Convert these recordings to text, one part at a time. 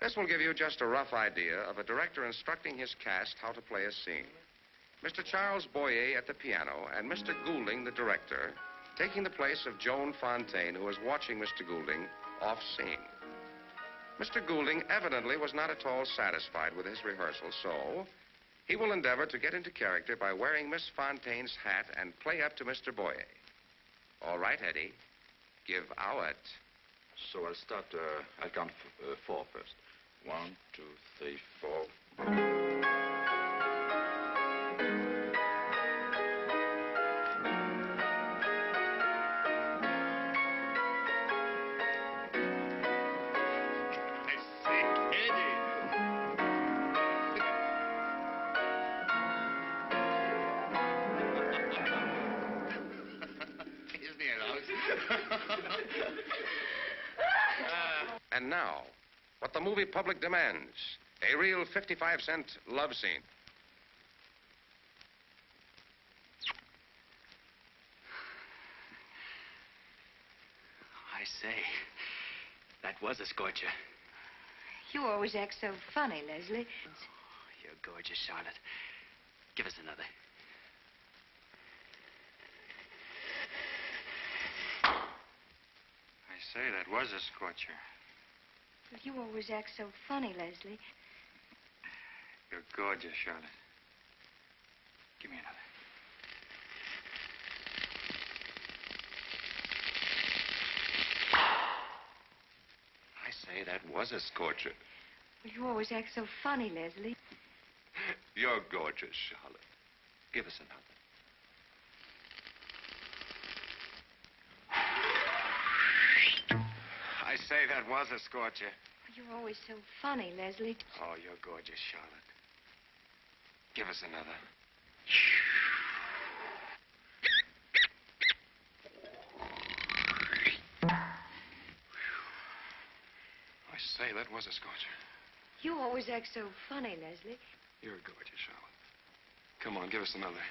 This will give you just a rough idea of a director instructing his cast how to play a scene. Mr. Charles Boyer at the piano and Mr. Goulding, the director, taking the place of Joan Fontaine, who was watching Mr. Goulding off scene. Mr. Goulding evidently was not at all satisfied with his rehearsal, so he will endeavor to get into character by wearing Miss Fontaine's hat and play up to Mr. Boyer. All right, Eddie. Give out. So I'll start, I'll count 4 first. 1, 2, 3, 4. And now, what the movie public demands, a real 55-cent love scene. I say, that was a scorcher. You always act so funny, Leslie. Oh, you're gorgeous, Charlotte. Give us another. I say, that was a scorcher. You always act so funny, Leslie. You're gorgeous, Charlotte. Give me another. I say, that was a scorcher. You always act so funny, Leslie. You're gorgeous, Charlotte. Give us another. I say, that was a scorcher. You're always so funny, Leslie. Oh, you're gorgeous, Charlotte. Give us another. I say, that was a scorcher. You always act so funny, Leslie. You're gorgeous, Charlotte. Come on, give us another.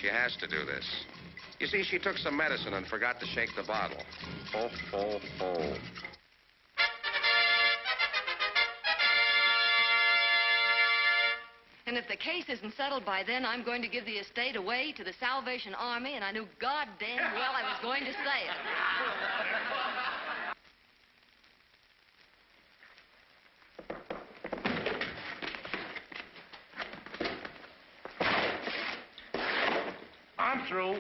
She has to do this. You see, she took some medicine and forgot to shake the bottle. Ho, ho, ho. And if the case isn't settled by then, I'm going to give the estate away to the Salvation Army, and I knew goddamn well I was going to say it. I'm through.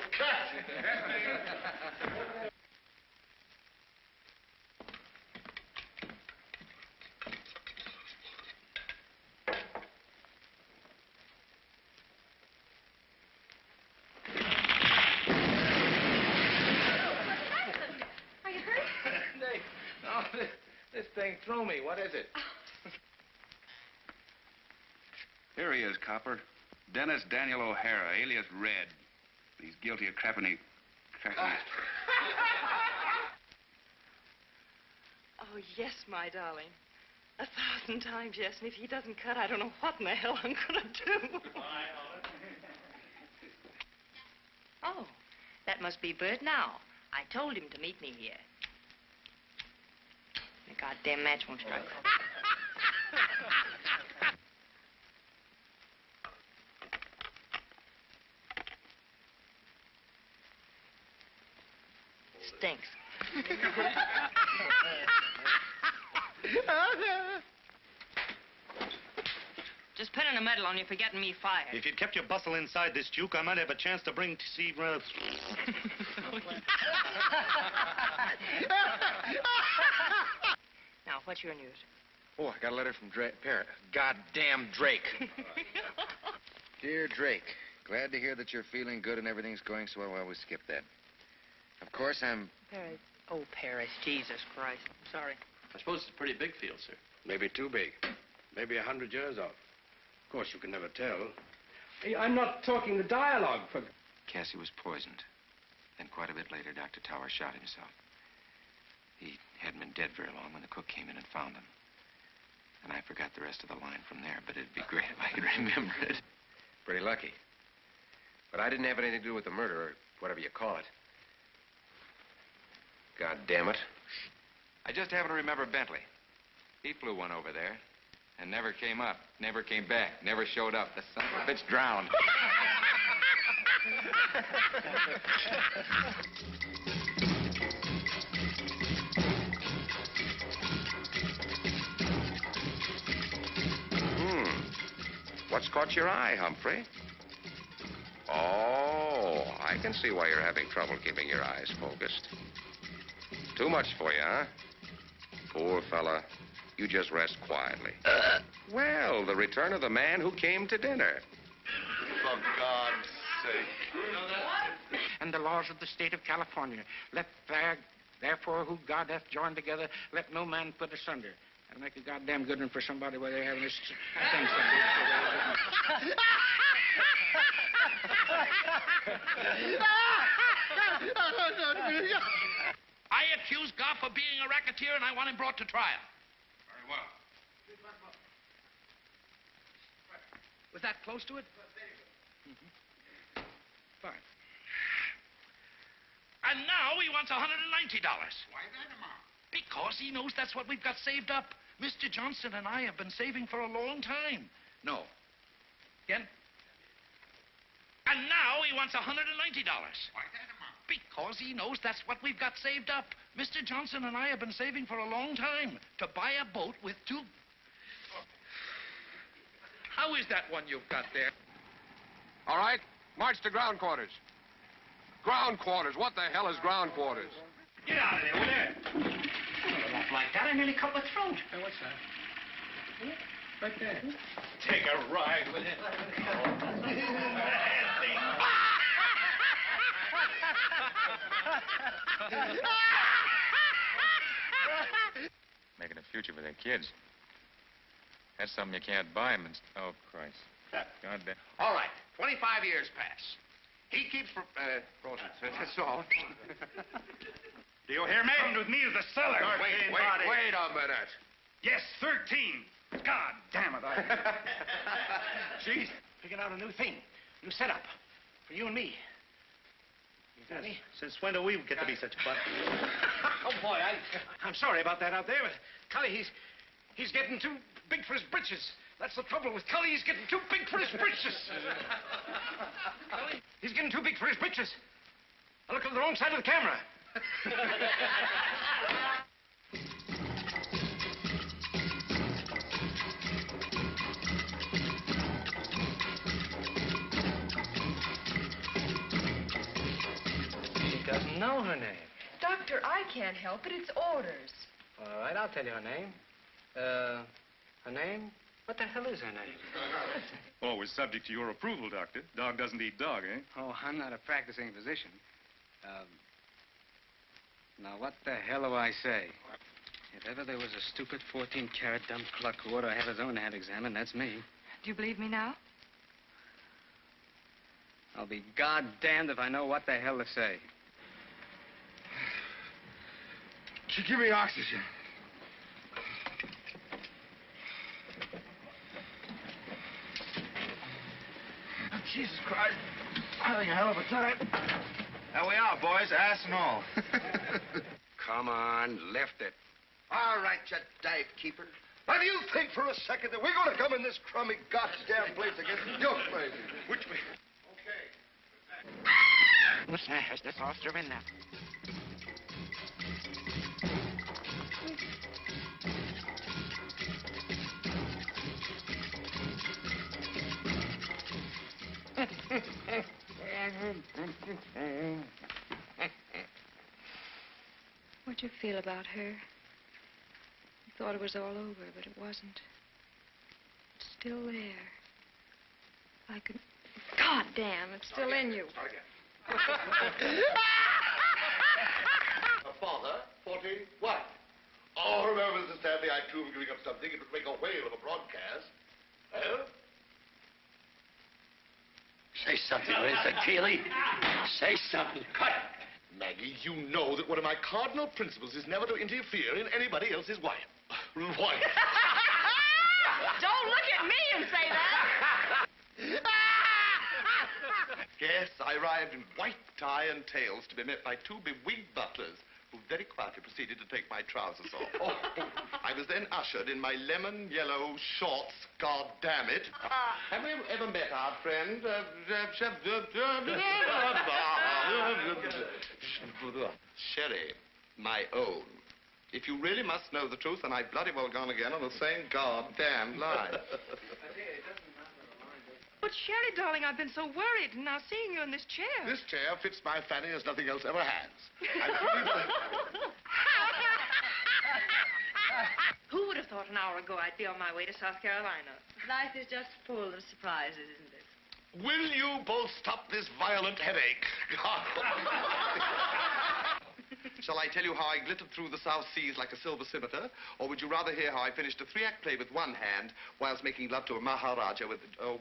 Are you hurt? No, this thing threw me. What is it? Here he is, Copper. Dennis Daniel O'Hara, alias Red. He's guilty of crapping. Oh, yes, my darling. 1,000 times yes, and if he doesn't cut, I don't know what in the hell I'm going to do. Oh, that must be Bert now. I told him to meet me here. The goddamn match won't strike. Stinks. Just pinning a medal on you for getting me fired. If you'd kept your bustle inside this juke, I might have a chance to bring Steve. Now, what's your news? Oh, I got a letter from Parrot. Goddamn Drake. Dear Drake, glad to hear that you're feeling good and everything's going so well. We skipped that. Of course, I'm... Paris. Oh, Paris. Jesus Christ. I'm sorry. I suppose it's a pretty big field, sir. Maybe too big. Maybe 100 years off. Of course, you can never tell. Hey, I'm not talking the dialogue for... Cassie was poisoned. Then quite a bit later, Dr. Tower shot himself. He hadn't been dead very long when the cook came in and found him. And I forgot the rest of the line from there, but it'd be great if I could remember it. Pretty lucky. But I didn't have anything to do with the murder, or whatever you call it. God damn it. I just happen to remember Bentley. He flew one over there and never came up, never came back, never showed up. The son of a bitch drowned. What's caught your eye, Humphrey? Oh, I can see why you're having trouble keeping your eyes focused. Too much for you, huh? Poor fella. You just rest quietly. Well, the return of the man who came to dinner. For God's sake. And the laws of the state of California. Therefore, who God hath joined together, let no man put asunder. That'll make a goddamn good one for somebody where they're having this thing. I accuse Goff of being a racketeer, and I want him brought to trial. Very well. Was that close to it? Fine. And now he wants $190. Why that amount? Because he knows that's what we've got saved up. Mr. Johnson and I have been saving for a long time. No. Again? And now he wants $190. Why that amount? Because he knows that's what we've got saved up. Mr. Johnson and I have been saving for a long time to buy a boat with two... How is that one you've got there? All right, march to ground quarters. Ground quarters? What the hell is ground quarters? Get out of there, will you? I won't like that. I nearly cut my throat. Hey, what's that? Right there. Take a ride with it. Making a future for their kids. That's something you can't buy them. Oh, Christ. God damn. All right. 25 years pass. He keeps... frozen. That's all. Do you hear me? Come with me to the cellar. Wait a minute. Yes, 13. God damn it, Jeez. Figured out a new thing. New setup. For you and me. You got me? Since when do we get to be such butt? Oh, boy, I'm sorry about that out there, but Cully, he's getting too big for his britches. That's the trouble with Cully. He's getting too big for his britches. Cully, he's getting too big for his britches. I look on the wrong side of the camera. She doesn't know her name. Doctor, I can't help it. It's orders. All right, I'll tell you her name. Her name? What the hell is her name? Always subject to your approval, Doctor. Dog doesn't eat dog, eh? Oh, I'm not a practicing physician. Now, what the hell do I say? If ever there was a stupid 14-carat dumb cluck who ought to have his own head examined, that's me. Do you believe me now? I'll be goddamned if I know what the hell to say. Give me oxygen. Jesus Christ. Having a hell of a time. There we are, boys, ass and all. Come on, lift it. All right, you dive keeper. Now, do you think for a second that we're going to come in this crummy goddamn place again? You're crazy. Which way? Okay. That's all in now. What'd you feel about her? You thought it was all over, but it wasn't. It's still there. I could... God damn, it's still in you. Father, 41. Oh, remember, Mrs. Stanley, I too am giving up something. It would make a whale of a broadcast. Well? Say something, Mr. Keeley. Say something. Cut. Maggie, you know that one of my cardinal principles is never to interfere in anybody else's wife. Don't look at me and say that. Yes, I arrived in white tie and tails to be met by two bewigged butlers who very quietly proceeded to take my trousers off. Oh, I was then ushered in my lemon yellow shorts, God damn it. Have we ever met our friend? Sherry, my own. If you really must know the truth, then I've bloody well gone again on the same goddamn line. But, Sherry, darling, I've been so worried. Now, seeing you in this chair. This chair fits my fanny as nothing else ever has. Who would have thought an hour ago I'd be on my way to South Carolina? Life is just full of surprises, isn't it? Will you both stop this violent headache? Shall I tell you how I glittered through the South Seas like a silver scimitar? Or would you rather hear how I finished a 3-act play with one hand whilst making love to a Maharaja with... Oh.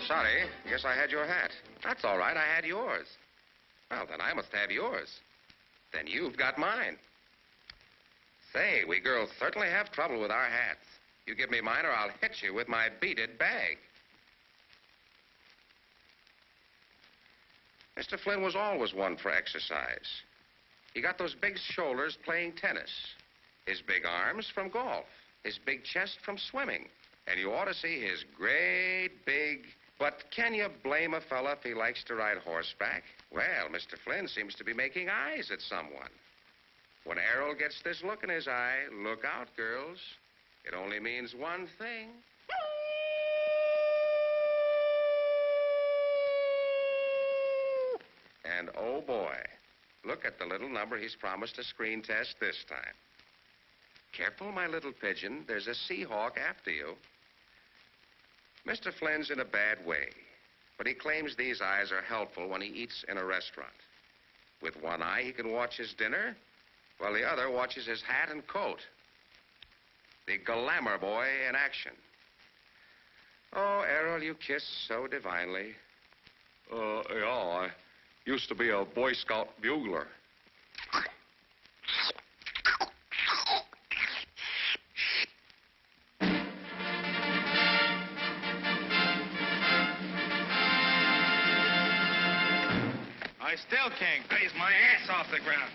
Sorry, guess I had your hat. That's all right, I had yours. Well, then I must have yours. Then you've got mine. Say, we girls certainly have trouble with our hats. You give me mine or I'll hit you with my beaded bag. Mr. Flynn was always one for exercise. He got those big shoulders playing tennis, his big arms from golf, his big chest from swimming, and you ought to see his great big... But can you blame a fella if he likes to ride horseback? Well, Mr. Flynn seems to be making eyes at someone. When Errol gets this look in his eye, look out, girls. It only means one thing. And oh boy, look at the little number he's promised to screen test this time. Careful, my little pigeon. There's a Seahawk after you. Mr. Flynn's in a bad way, but he claims these eyes are helpful when he eats in a restaurant. With one eye, he can watch his dinner, while the other watches his hat and coat. The glamour boy in action. Oh, Errol, you kiss so divinely. Yeah, I used to be a Boy Scout bugler. I still can't raise my ass off the ground.